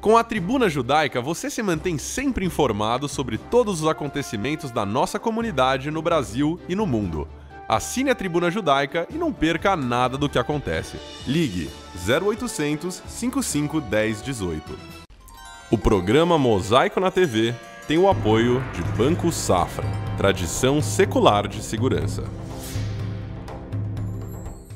Com a Tribuna Judaica, você se mantém sempre informado sobre todos os acontecimentos da nossa comunidade no Brasil e no mundo. Assine a Tribuna Judaica e não perca nada do que acontece. Ligue 0800 55 10 18. O programa Mosaico na TV tem o apoio de Banco Safra, tradição secular de segurança.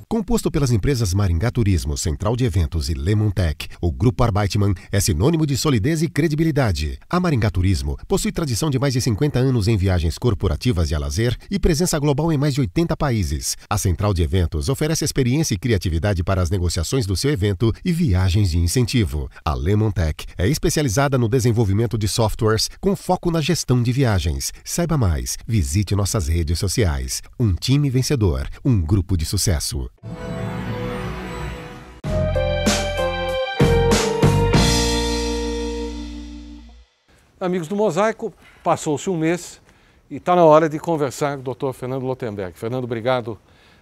Composto pelas empresas Maringá Turismo, Central de Eventos e Lemontec, o Grupo Arbeitmann é sinônimo de solidez e credibilidade. A Maringá Turismo possui tradição de mais de 50 anos em viagens corporativas e a lazer e presença global em mais de 80 países. A Central de Eventos oferece experiência e criatividade para as negociações do seu evento e viagens de incentivo. A Lemontec é especializada no desenvolvimento de softwares com foco na gestão de viagens. Saiba mais, visite nossas redes sociais. Um time vencedor, um grupo de sucesso. Amigos do Mosaico, passou-se um mês e está na hora de conversar com o Dr. Fernando Lotenberg. Fernando, obrigado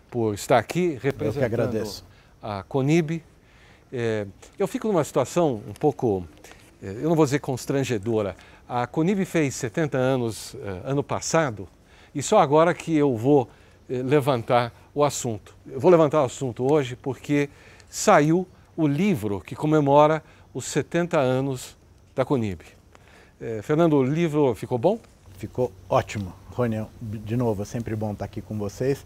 por estar aqui representando Eu que agradeço. A CONIB. Eu fico numa situação um pouco, eu não vou dizer constrangedora. A CONIB fez 70 anos ano passado e só agora que eu vou levantar o assunto. Eu vou levantar o assunto hoje porque saiu o livro que comemora os 70 anos da CONIB. Fernando, o livro ficou bom? Ficou ótimo. Rony, de novo, é sempre bom estar aqui com vocês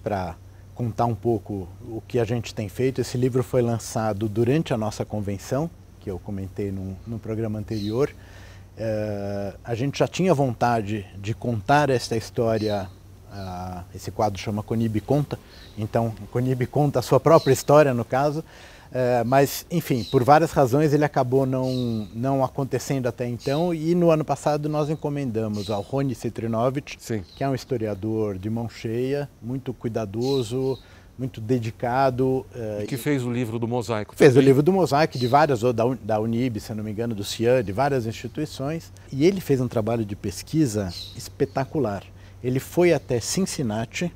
para contar um pouco o que a gente tem feito. Esse livro foi lançado durante a nossa convenção, que eu comentei no programa anterior. A gente já tinha vontade de contar essa história. Esse quadro chama CONIB Conta, então a CONIB conta a sua própria história no caso, mas enfim, por várias razões ele acabou não acontecendo até então, e no ano passado nós encomendamos ao Rony Citrinovich, que é um historiador de mão cheia, muito cuidadoso, muito dedicado. Que fez o livro do Mosaico. Fez o livro do Mosaico, de várias, da Unib, se não me engano, do CIAN, de várias instituições, e ele fez um trabalho de pesquisa espetacular. Ele foi até Cincinnati,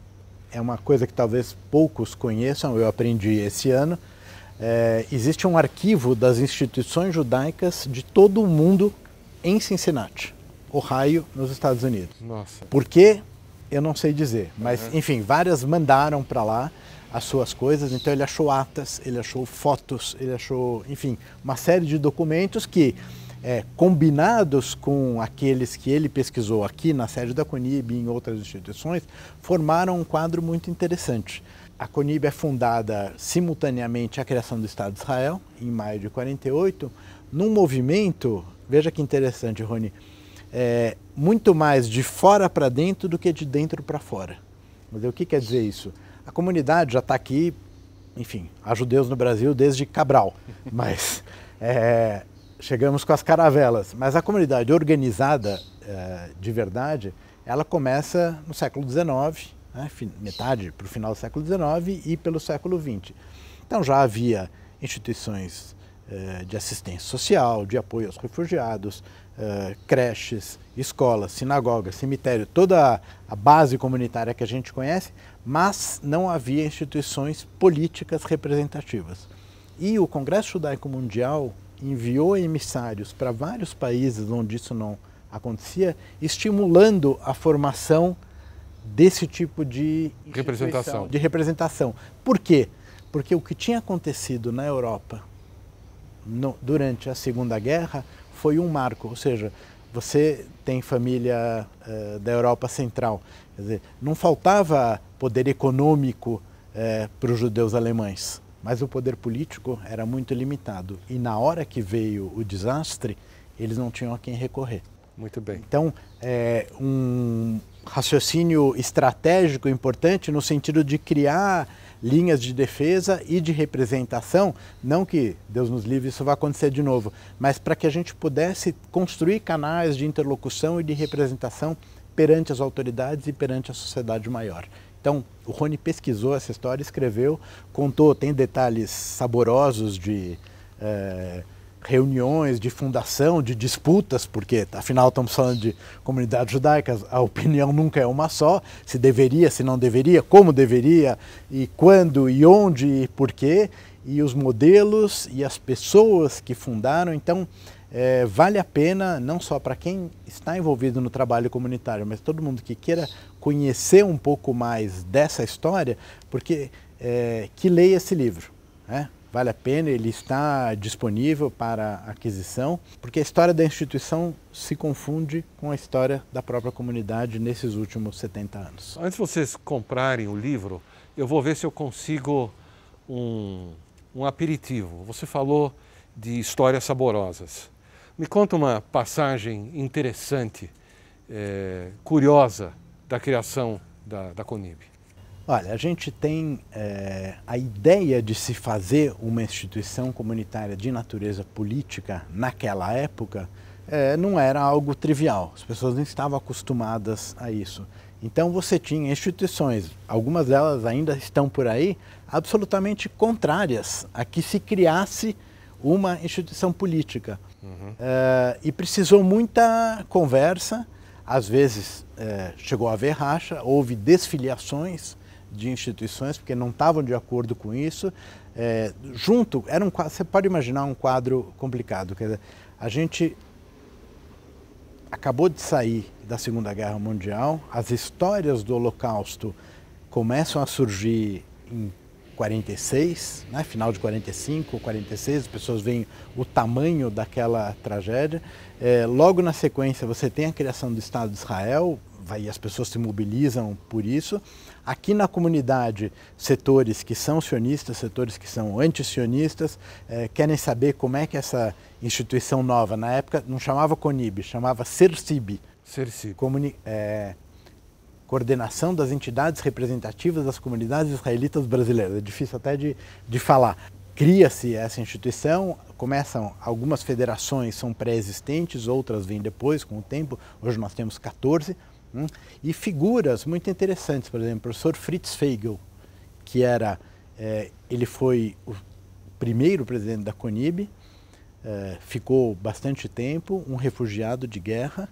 é uma coisa que talvez poucos conheçam, eu aprendi esse ano. Existe um arquivo das instituições judaicas de todo o mundo em Cincinnati, Ohio, nos Estados Unidos. Nossa. Por quê? Eu não sei dizer, mas enfim, várias mandaram para lá as suas coisas, então ele achou atas, ele achou fotos, ele achou, enfim, uma série de documentos que, combinados com aqueles que ele pesquisou aqui na sede da CONIB e em outras instituições, formaram um quadro muito interessante. A CONIB é fundada simultaneamente à criação do Estado de Israel, em maio de 48, num movimento, veja que interessante, Rony, muito mais de fora para dentro do que de dentro para fora. Mas o que quer dizer isso? A comunidade já está aqui, enfim, há judeus no Brasil desde Cabral, mas chegamos com as caravelas. Mas a comunidade organizada de verdade, ela começa no século XIX, metade para o final do século XIX e pelo século XX. Então já havia instituições de assistência social, de apoio aos refugiados, creches, escolas, sinagogas, cemitério, toda a base comunitária que a gente conhece, mas não havia instituições políticas representativas. E o Congresso Judaico Mundial enviou emissários para vários países onde isso não acontecia, estimulando a formação desse tipo de representação. Por quê? Porque o que tinha acontecido na Europa durante a Segunda Guerra foi um marco, ou seja, você tem família da Europa Central, quer dizer, não faltava poder econômico para os judeus alemães, mas o poder político era muito limitado. E na hora que veio o desastre, eles não tinham a quem recorrer. Muito bem. Então, um raciocínio estratégico importante no sentido de criar linhas de defesa e de representação, não que, Deus nos livre, isso vai acontecer de novo, mas para que a gente pudesse construir canais de interlocução e de representação perante as autoridades e perante a sociedade maior. Então, o Rony pesquisou essa história, escreveu, contou, tem detalhes saborosos de reuniões, de fundação, de disputas, porque afinal estamos falando de comunidades judaicas, a opinião nunca é uma só, se deveria, se não deveria, como deveria, e quando, e onde, e por quê. e os modelos e as pessoas que fundaram. Então, vale a pena, não só para quem está envolvido no trabalho comunitário, mas todo mundo que queira conhecer um pouco mais dessa história, porque que leia esse livro, né? Vale a pena, ele está disponível para aquisição, porque a história da instituição se confunde com a história da própria comunidade nesses últimos 70 anos. Antes de vocês comprarem o livro, eu vou ver se eu consigo um aperitivo. Você falou de histórias saborosas. Me conta uma passagem interessante, curiosa, da criação da CONIB. Olha, a gente tem a ideia de se fazer uma instituição comunitária de natureza política naquela época não era algo trivial, as pessoas não estavam acostumadas a isso. Então você tinha instituições, algumas delas ainda estão por aí, absolutamente contrárias a que se criasse uma instituição política. E precisou muita conversa, às vezes chegou a haver racha, houve desfiliações de instituições, porque não estavam de acordo com isso. Você pode imaginar um quadro complicado. Quer dizer, a gente acabou de sair da Segunda Guerra Mundial, as histórias do Holocausto começam a surgir em 46, né? Final de 45, 46, as pessoas veem o tamanho daquela tragédia. Logo na sequência você tem a criação do Estado de Israel, e as pessoas se mobilizam por isso. Aqui na comunidade, setores que são sionistas, setores que são anti-sionistas, querem saber como é que essa instituição nova, na época não chamava CONIB, chamava CERCIB, Coordenação das Entidades Representativas das Comunidades Israelitas Brasileiras. É difícil até de falar. Cria-se essa instituição, algumas federações são pré-existentes, outras vêm depois, com o tempo. Hoje nós temos 14. E figuras muito interessantes, por exemplo, o professor Fritz Feigl, que ele foi o primeiro presidente da CONIB, ficou bastante tempo, um refugiado de guerra,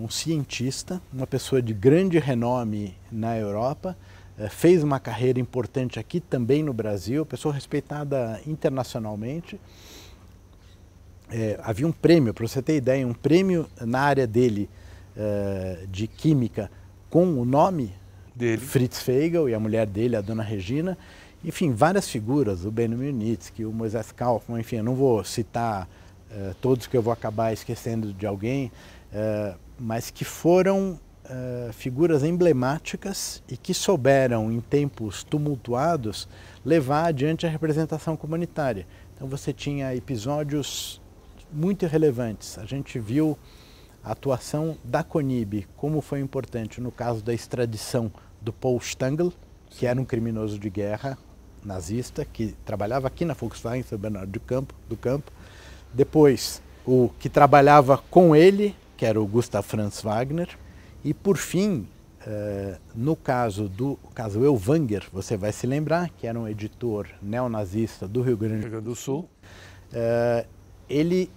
um cientista, uma pessoa de grande renome na Europa, fez uma carreira importante aqui também no Brasil, pessoa respeitada internacionalmente. Havia um prêmio, para você ter ideia, um prêmio na área dele, de química, com o nome dele, Fritz Feigl, e a mulher dele, a dona Regina. Enfim, várias figuras, o Benjamin Nitsky, o Moisés Kaufmann, enfim, eu não vou citar todos, que eu vou acabar esquecendo de alguém, mas que foram figuras emblemáticas e que souberam, em tempos tumultuados, levar adiante a representação comunitária. Então você tinha episódios muito relevantes. A gente viu a atuação da CONIB, como foi importante no caso da extradição do Paul Stangl, que era um criminoso de guerra nazista, que trabalhava aqui na Volkswagen, São Bernardo do Campo. Depois, o que trabalhava com ele, que era o Gustav Franz Wagner. E, por fim, no caso Ellwanger, você vai se lembrar, que era um editor neonazista do Rio Grande do Sul, ele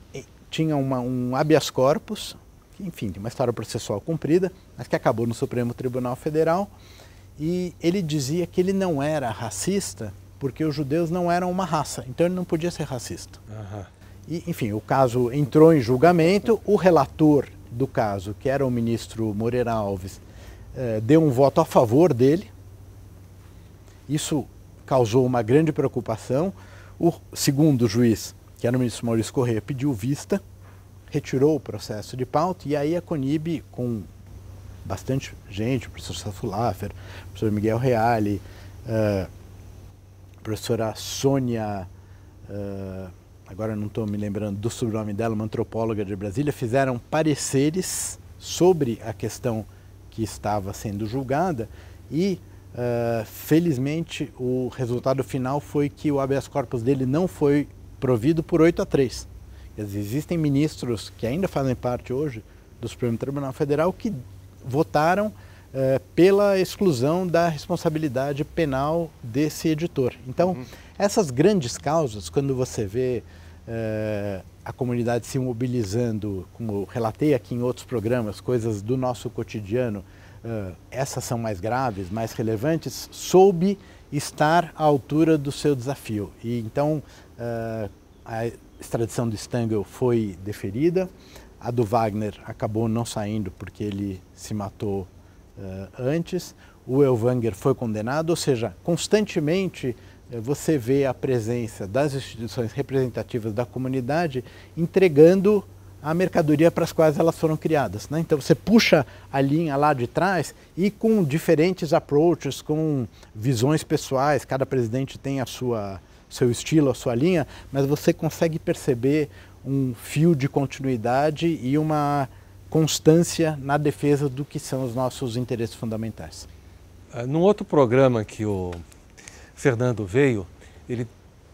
tinha um habeas corpus, enfim, uma história processual cumprida, mas que acabou no Supremo Tribunal Federal, e ele dizia que ele não era racista porque os judeus não eram uma raça, então ele não podia ser racista. E, enfim, o caso entrou em julgamento, o relator do caso, que era o ministro Moreira Alves, deu um voto a favor dele. Isso causou uma grande preocupação. O segundo juiz, que era o ministro Maurício Corrêa, pediu vista, retirou o processo de pauta, e aí a CONIB, com bastante gente, o professor Safo Laffer, o professor Miguel Reale, a professora Sônia, agora não estou me lembrando do sobrenome dela, uma antropóloga de Brasília, fizeram pareceres sobre a questão que estava sendo julgada e, felizmente, o resultado final foi que o habeas corpus dele não foi provido por 8-3. Existem ministros que ainda fazem parte hoje do Supremo Tribunal Federal que votaram pela exclusão da responsabilidade penal desse editor. Então, essas grandes causas, quando você vê a comunidade se mobilizando, como eu relatei aqui em outros programas, coisas do nosso cotidiano, essas são mais graves, mais relevantes, soube estar à altura do seu desafio. E então a extradição do Stangl foi deferida, a do Wagner acabou não saindo porque ele se matou antes, o Ellwanger foi condenado, ou seja, constantemente você vê a presença das instituições representativas da comunidade entregando a mercadoria para as quais elas foram criadas, né? Então você puxa a linha lá de trás e com diferentes approaches, com visões pessoais, cada presidente tem seu estilo, a sua linha, mas você consegue perceber um fio de continuidade e uma constância na defesa do que são os nossos interesses fundamentais. Num outro programa que o Fernando veio, ele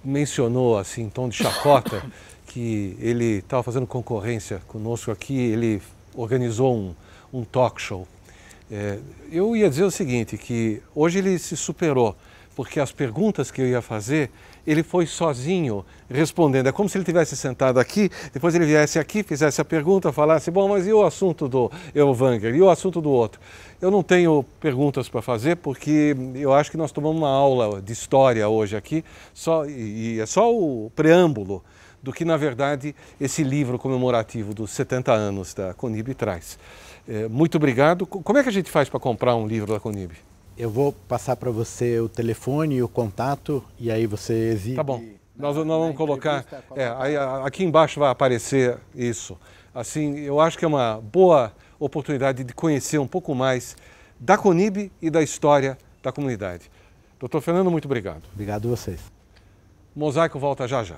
mencionou assim, em tom de chacota, que ele estava fazendo concorrência conosco aqui, ele organizou um talk show. Eu ia dizer o seguinte, que hoje ele se superou, porque as perguntas que eu ia fazer, ele foi sozinho respondendo. É como se ele tivesse sentado aqui, depois ele viesse aqui, fizesse a pergunta, falasse, bom, mas e o assunto do Ellwanger? E o assunto do outro? Eu não tenho perguntas para fazer, porque eu acho que nós tomamos uma aula de história hoje aqui, e é só o preâmbulo do que, na verdade, esse livro comemorativo dos 70 anos da CONIB traz. Muito obrigado. Como é que a gente faz para comprar um livro da CONIB? Eu vou passar para você o telefone e o contato, e aí você exibe. Tá bom. Nós vamos colocar. Aí, aqui embaixo vai aparecer isso. Assim, eu acho que é uma boa oportunidade de conhecer um pouco mais da CONIB e da história da comunidade. Dr. Fernando, muito obrigado. Obrigado a vocês. Mosaico volta já já.